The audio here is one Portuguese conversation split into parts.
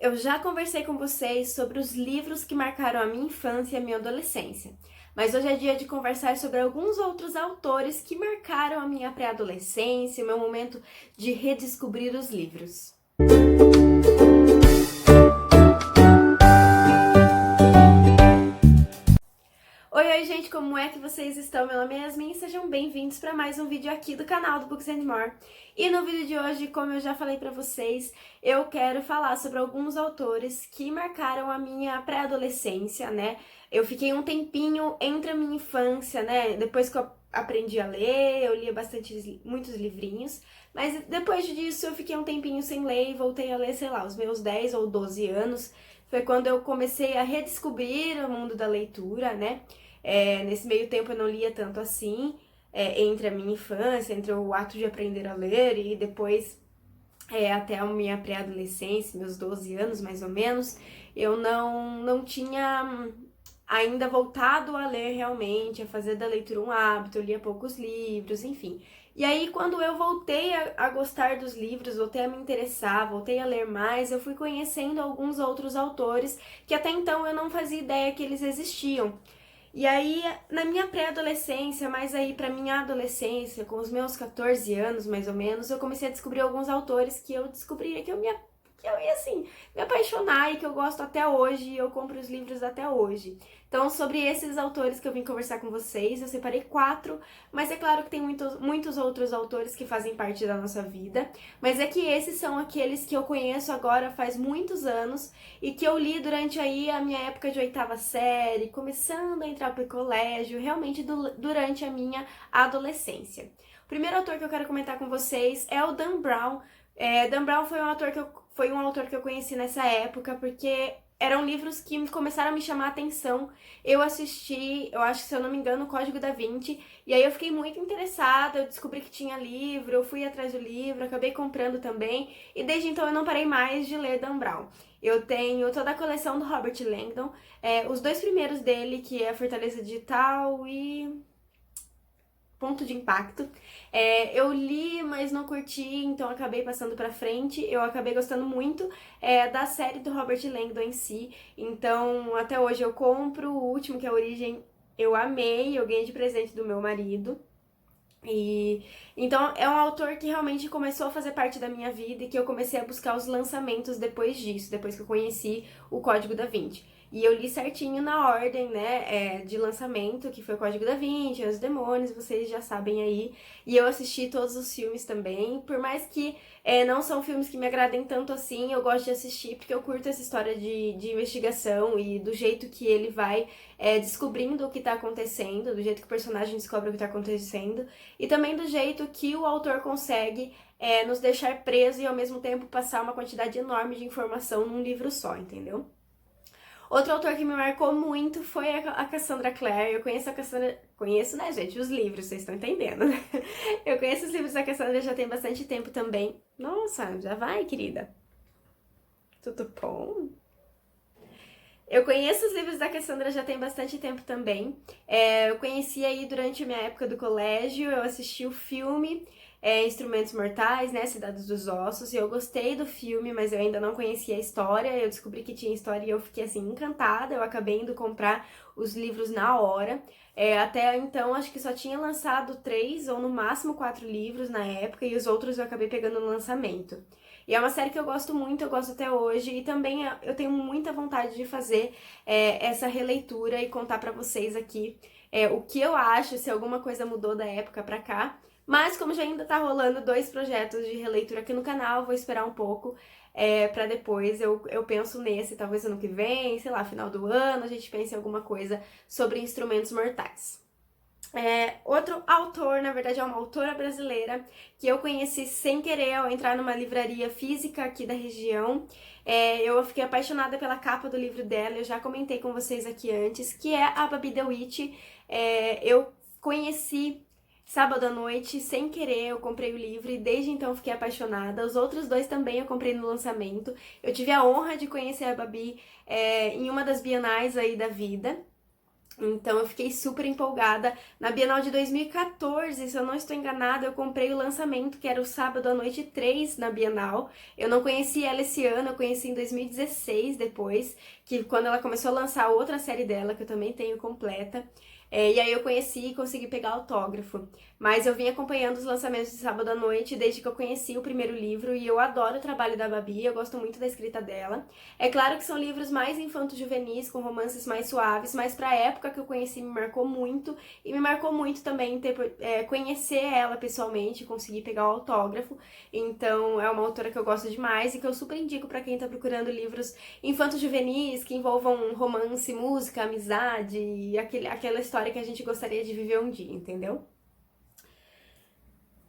Eu já conversei com vocês sobre os livros que marcaram a minha infância e a minha adolescência, mas hoje é dia de conversar sobre alguns outros autores que marcaram a minha pré-adolescência e o meu momento de redescobrir os livros. Oi, gente, como é que vocês estão? Meu nome é Yasmin e sejam bem-vindos para mais um vídeo aqui do canal do Books and More. E no vídeo de hoje, como eu já falei para vocês, eu quero falar sobre alguns autores que marcaram a minha pré-adolescência, né? Eu fiquei um tempinho entre a minha infância, né? Depois que eu aprendi a ler, eu lia muitos livrinhos, mas depois disso eu fiquei um tempinho sem ler e voltei a ler, sei lá, os meus 10 ou 12 anos. Foi quando eu comecei a redescobrir o mundo da leitura, né? Nesse meio tempo eu não lia tanto assim, entre a minha infância, entre o ato de aprender a ler e depois até a minha pré-adolescência, meus 12 anos mais ou menos, eu não tinha ainda voltado a ler realmente, a fazer da leitura um hábito, eu lia poucos livros, enfim. E aí, quando eu voltei a gostar dos livros, voltei a me interessar, voltei a ler mais, eu fui conhecendo alguns outros autores que até então eu não fazia ideia que eles existiam. E aí, na minha pré-adolescência, mas aí pra minha adolescência, com os meus 14 anos mais ou menos, eu comecei a descobrir alguns autores que eu descobri que eu ia assim, me apaixonar e que eu gosto até hoje e eu compro os livros até hoje. Então, sobre esses autores que eu vim conversar com vocês, eu separei 4, mas é claro que tem muitos outros autores que fazem parte da nossa vida, mas é que esses são aqueles que eu conheço agora faz muitos anos e que eu li durante aí a minha época de 8ª série, começando a entrar pro colégio, realmente durante a minha adolescência. O primeiro autor que eu quero comentar com vocês é o Dan Brown. Dan Brown foi um autor que eu conheci nessa época, porque eram livros que começaram a me chamar a atenção. Eu assisti, eu acho que se eu não me engano, o Código da Vinci, e aí eu fiquei muito interessada, eu descobri que tinha livro, eu fui atrás do livro, acabei comprando também, e desde então eu não parei mais de ler Dan Brown. Eu tenho toda a coleção do Robert Langdon, os 2 primeiros dele, que é Fortaleza Digital e Ponto de Impacto. Eu li, mas não curti, então acabei passando pra frente. Eu acabei gostando muito da série do Robert Langdon em si, então até hoje eu compro. O último, que é a Origem, eu amei, eu ganhei de presente do meu marido. E então é um autor que realmente começou a fazer parte da minha vida e que eu comecei a buscar os lançamentos depois disso, depois que eu conheci o Código da Vinci. E eu li certinho na ordem, né, de lançamento, que foi o Código da Vinci, Os Demônios, vocês já sabem aí. E eu assisti todos os filmes também, por mais que não são filmes que me agradem tanto assim, eu gosto de assistir porque eu curto essa história de investigação e do jeito que ele vai descobrindo o que tá acontecendo, do jeito que o personagem descobre o que tá acontecendo, e também do jeito que o autor consegue nos deixar presos e ao mesmo tempo passar uma quantidade enorme de informação num livro só, entendeu? Outro autor que me marcou muito foi a Cassandra Clare. Eu conheço a Cassandra... Conheço, né, gente? Os livros, vocês estão entendendo, né? Eu conheço os livros da Cassandra já tem bastante tempo também. Nossa, já vai, querida? Tudo bom? Eu conheço os livros da Cassandra já tem bastante tempo também. Eu conheci aí durante a minha época do colégio, eu assisti o filme Instrumentos Mortais, né, Cidades dos Ossos, e eu gostei do filme, mas eu ainda não conhecia a história. Eu descobri que tinha história e eu fiquei assim encantada. Eu acabei indo comprar os livros na hora. Até então, acho que só tinha lançado 3 ou no máximo 4 livros na época, e os outros eu acabei pegando no lançamento. E é uma série que eu gosto muito, eu gosto até hoje, e também eu tenho muita vontade de fazer essa releitura e contar pra vocês aqui o que eu acho, se alguma coisa mudou da época pra cá. Mas como já ainda tá rolando 2 projetos de releitura aqui no canal, vou esperar um pouco pra depois. Eu penso nesse, talvez ano que vem, sei lá, final do ano, a gente pense em alguma coisa sobre Instrumentos Mortais. Outro autor, na verdade é uma autora brasileira, que eu conheci sem querer ao entrar numa livraria física aqui da região. Eu fiquei apaixonada pela capa do livro dela, eu já comentei com vocês aqui antes, que é a Babi DeWitt. Eu conheci sábado à noite, sem querer, eu comprei o livro e desde então fiquei apaixonada. Os outros 2 também eu comprei no lançamento. Eu tive a honra de conhecer a Babi em uma das bienais aí da vida. Então eu fiquei super empolgada. Na Bienal de 2014, se eu não estou enganada, eu comprei o lançamento, que era o Sábado à Noite 3 na Bienal. Eu não conheci ela esse ano, eu conheci em 2016 depois, que quando ela começou a lançar outra série dela, que eu também tenho completa. E aí eu conheci e consegui pegar autógrafo. Mas eu vim acompanhando os lançamentos de Sábado à Noite desde que eu conheci o primeiro livro e eu adoro o trabalho da Babi, eu gosto muito da escrita dela. É claro que são livros mais infanto-juvenis, com romances mais suaves, mas pra época que eu conheci me marcou muito e me marcou muito também conhecer ela pessoalmente, conseguir pegar o autógrafo. Então é uma autora que eu gosto demais e que eu super indico pra quem tá procurando livros infanto-juvenis que envolvam romance, música, amizade e aquela história que a gente gostaria de viver um dia, entendeu?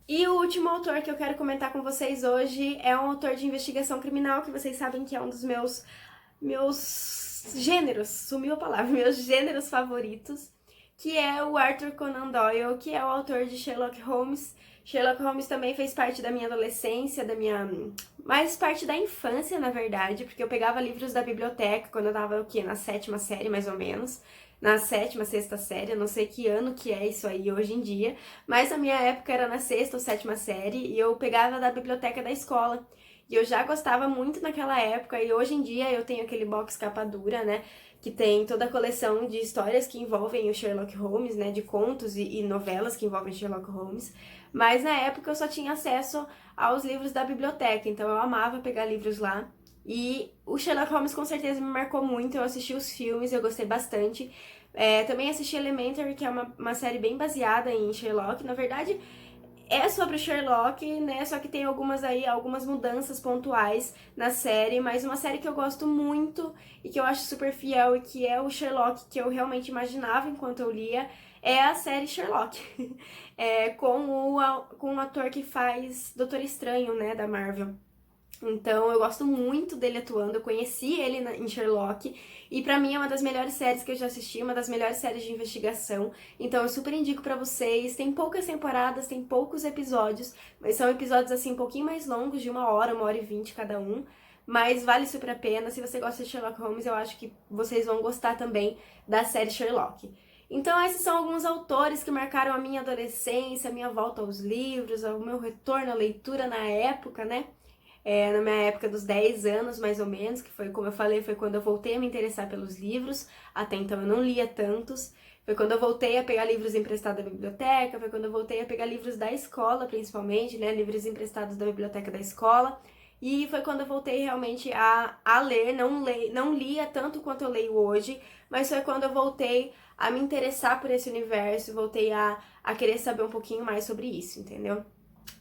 E o último autor que eu quero comentar com vocês hoje é um autor de investigação criminal, que vocês sabem que é um dos meus gêneros, sumiu a palavra, meus gêneros favoritos, que é o Arthur Conan Doyle, que é o autor de Sherlock Holmes. Sherlock Holmes também fez parte da minha adolescência, mais parte da infância, na verdade, porque eu pegava livros da biblioteca quando eu tava, o quê? Na 7ª série, mais ou menos. Na 7ª, 6ª série, eu não sei que ano que é isso aí hoje em dia, mas a minha época era na 6ª ou 7ª série e eu pegava da biblioteca da escola. E eu já gostava muito naquela época e hoje em dia eu tenho aquele box capa dura, né, que tem toda a coleção de histórias que envolvem o Sherlock Holmes, né, de contos e novelas que envolvem Sherlock Holmes. Mas na época eu só tinha acesso aos livros da biblioteca, então eu amava pegar livros lá. E o Sherlock Holmes com certeza me marcou muito, eu assisti os filmes, eu gostei bastante. Também assisti Elementary, que é uma série bem baseada em Sherlock. Na verdade, é sobre o Sherlock, né? Só que tem algumas mudanças pontuais na série, mas uma série que eu gosto muito e que eu acho super fiel e que é o Sherlock que eu realmente imaginava enquanto eu lia, é a série Sherlock. Com o ator que faz Doutor Estranho, né, da Marvel. Então eu gosto muito dele atuando, eu conheci ele em Sherlock e pra mim é uma das melhores séries que eu já assisti, uma das melhores séries de investigação. Então eu super indico pra vocês. Tem poucas temporadas, tem poucos episódios, mas são episódios assim um pouquinho mais longos, de 1 hora e 20 cada um. Mas vale super a pena. Se você gosta de Sherlock Holmes, eu acho que vocês vão gostar também da série Sherlock. Então esses são alguns autores que marcaram a minha adolescência, a minha volta aos livros, o meu retorno à leitura na época, né? Na minha época dos 10 anos, mais ou menos, que foi, como eu falei, foi quando eu voltei a me interessar pelos livros. Até então eu não lia tantos. Foi quando eu voltei a pegar livros emprestados da biblioteca, foi quando eu voltei a pegar livros da escola, principalmente, né? Livros emprestados da biblioteca da escola. E foi quando eu voltei realmente a ler, não lia tanto quanto eu leio hoje, mas foi quando eu voltei a me interessar por esse universo, voltei a querer saber um pouquinho mais sobre isso, entendeu?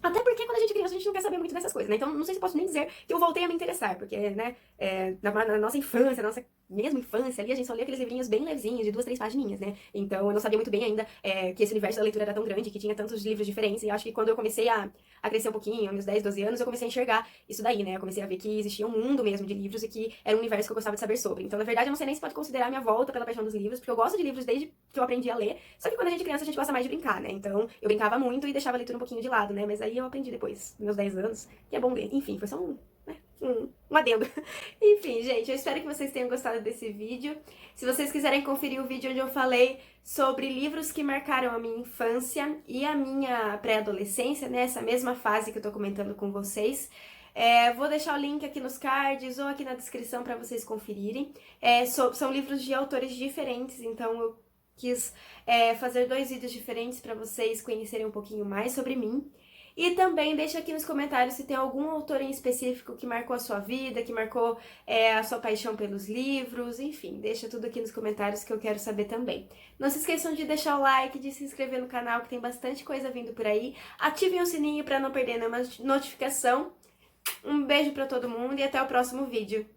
Até porque quando a gente é criança, a gente não quer saber muito dessas coisas, né? Então, não sei se posso nem dizer que eu voltei a me interessar, porque, né, na nossa infância, na nossa mesma infância ali, a gente só lia aqueles livrinhos bem levezinhos, de 2, 3 pagininhas, né? Então, eu não sabia muito bem ainda que esse universo da leitura era tão grande, que tinha tantos livros diferentes, e acho que quando eu comecei a crescer um pouquinho, meus 10, 12 anos, eu comecei a enxergar isso daí, né? Eu comecei a ver que existia um mundo mesmo de livros e que era um universo que eu gostava de saber sobre. Então, na verdade, eu não sei nem se pode considerar a minha volta pela paixão dos livros, porque eu gosto de livros desde que eu aprendi a ler, só que quando a gente é criança, a gente gosta mais de brincar, né? Então, eu brincava muito e deixava a leitura um pouquinho de lado, né? Mas aí eu aprendi depois, meus 10 anos, que é bom ler. Enfim, foi só um adendo. Enfim, gente, eu espero que vocês tenham gostado desse vídeo. Se vocês quiserem conferir o vídeo onde eu falei sobre livros que marcaram a minha infância e a minha pré-adolescência, né, essa mesma fase que eu tô comentando com vocês, vou deixar o link aqui nos cards ou aqui na descrição para vocês conferirem. São livros de autores diferentes, então eu quis fazer 2 vídeos diferentes para vocês conhecerem um pouquinho mais sobre mim. E também deixa aqui nos comentários se tem algum autor em específico que marcou a sua vida, que marcou a sua paixão pelos livros, enfim, deixa tudo aqui nos comentários que eu quero saber também. Não se esqueçam de deixar o like, de se inscrever no canal, que tem bastante coisa vindo por aí. Ativem o sininho para não perder nenhuma notificação. Um beijo para todo mundo e até o próximo vídeo.